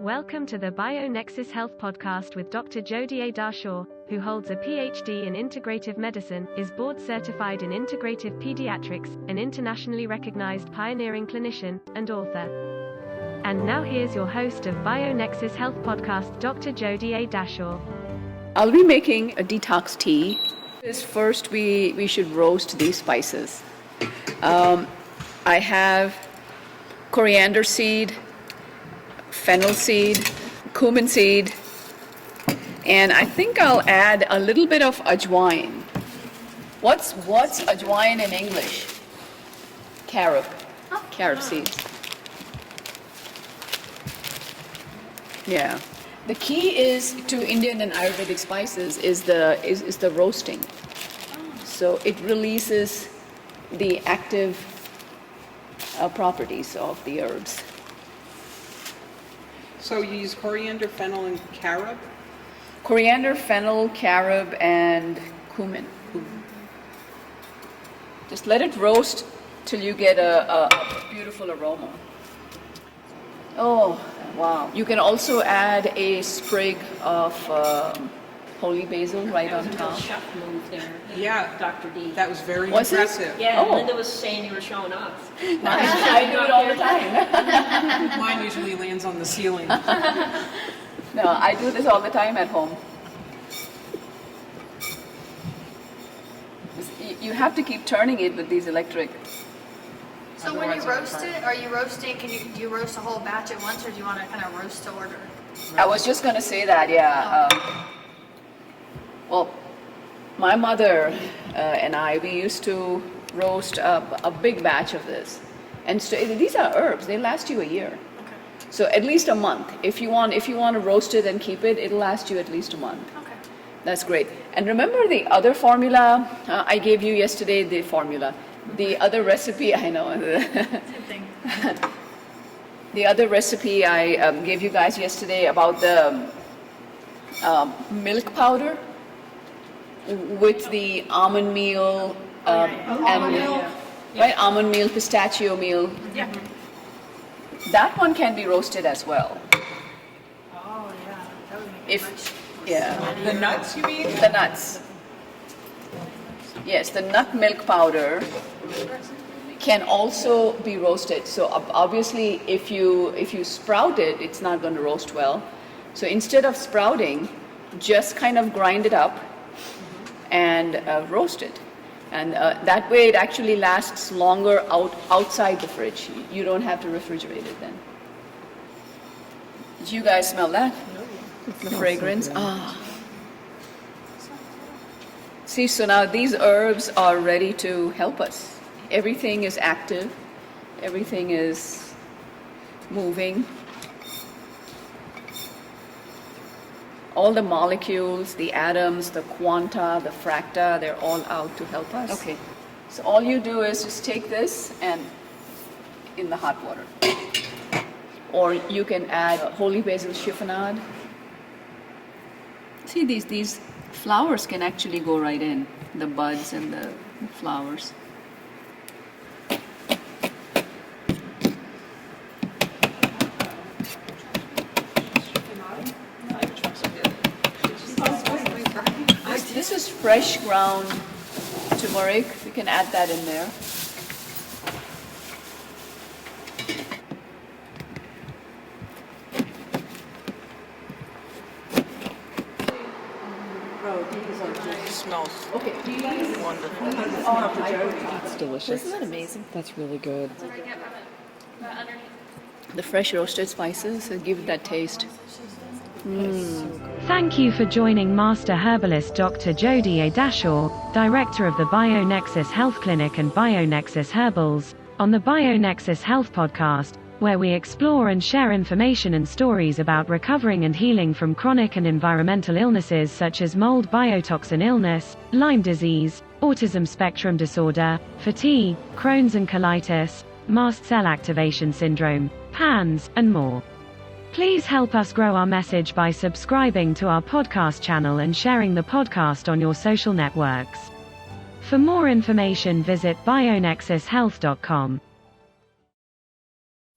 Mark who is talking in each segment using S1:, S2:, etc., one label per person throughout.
S1: Welcome to the BioNexus Health podcast with Dr. Jodie A. Dashore, who holds a PhD in integrative medicine, is board certified in integrative pediatrics, an internationally recognized pioneering clinician, and author. And now here's your host of BioNexus Health podcast, Dr. Jodie A. Dashore.
S2: I'll be making a detox tea. First, we should roast these spices. I have coriander seed, fennel seed, cumin seed, and I think I'll add a little bit of ajwain. What's ajwain in English? Carob seeds. Yeah. The key is to Indian and Ayurvedic spices is the roasting. So it releases the active properties of the herbs.
S3: So you use coriander, fennel, and carob?
S2: Coriander, fennel, carob, and cumin. Just let it roast till you get a beautiful aroma. Oh, wow. You can also add a sprig of holy basil right on top.
S4: Chef move there.
S3: Yeah.
S4: Dr. D.
S3: That was very
S2: Was it?
S3: impressive.
S4: Yeah,
S2: Oh.
S4: Linda was saying you were showing off.
S2: I do it all the time.
S3: Mine usually lands on the ceiling.
S2: No, I do this all the time at home. You have to keep turning it with these electric.
S5: So when you roast it, are you roasting, do you roast a whole batch at once, or do you want to kind of roast to order?
S2: I was just going to say that, yeah. Well, my mother and I, we used to roast a big batch of this. And so these are herbs, they last you a year.
S5: Okay.
S2: So at least a month. If you want to roast it and keep it, it'll last you at least a month.
S5: Okay.
S2: That's great. And remember the other formula I gave you yesterday, the other recipe, I know.
S5: Same thing.
S2: The other recipe I gave you guys yesterday about the milk powder with the almond meal right, almond meal, pistachio meal.
S5: Yeah.
S2: That one can be roasted as well.
S5: Oh, yeah. That would make it much.
S2: Yeah,
S3: The nuts, you mean?
S2: the nuts. Yes, the nut milk powder can also be roasted. So obviously, if you sprout it, it's not going to roast well. So instead of sprouting, just kind of grind it up and roast it. And that way, it actually lasts longer outside the fridge. You don't have to refrigerate it then. Did you guys smell that? The fragrance. See, so now these herbs are ready to help us. Everything is active. Everything is moving. All the molecules, the atoms, the quanta, the fracta, they're all out to help us. Okay. So all you do is just take this and in the hot water. Or you can add holy basil chiffonade. See, these flowers can actually go right in, the buds and the flowers. This is fresh ground turmeric. We can add that in there.
S3: It smells
S2: Okay.
S3: wonderful.
S6: It's delicious.
S5: Isn't that amazing?
S6: That's really good.
S5: So I get that underneath.
S2: The fresh roasted spices give it that taste.
S1: Thank you for joining Master Herbalist Dr. Jodie A. Dashore, Director of the BioNexus Health Clinic and BioNexus Herbals, on the BioNexus Health podcast, where we explore and share information and stories about recovering and healing from chronic and environmental illnesses such as mold biotoxin illness, Lyme disease, autism spectrum disorder, fatigue, Crohn's and colitis, mast cell activation syndrome, PANS, and more. Please help us grow our message by subscribing to our podcast channel and sharing the podcast on your social networks. For more information, visit bionexushealth.com.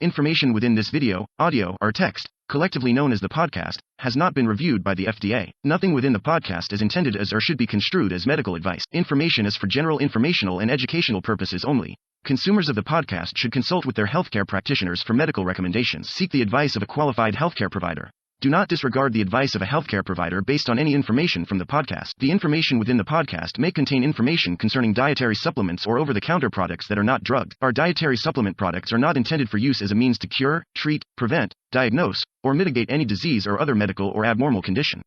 S7: Information within this video, audio, or text collectively known as the podcast, has not been reviewed by the FDA. Nothing within the podcast is intended as or should be construed as medical advice. Information is for general informational and educational purposes only. Consumers of the podcast should consult with their healthcare practitioners for medical recommendations. Seek the advice of a qualified healthcare provider. Do not disregard the advice of a healthcare provider based on any information from the podcast. The information within the podcast may contain information concerning dietary supplements or over-the-counter products that are not drugged. Our dietary supplement products are not intended for use as a means to cure, treat, prevent, diagnose, or mitigate any disease or other medical or abnormal condition.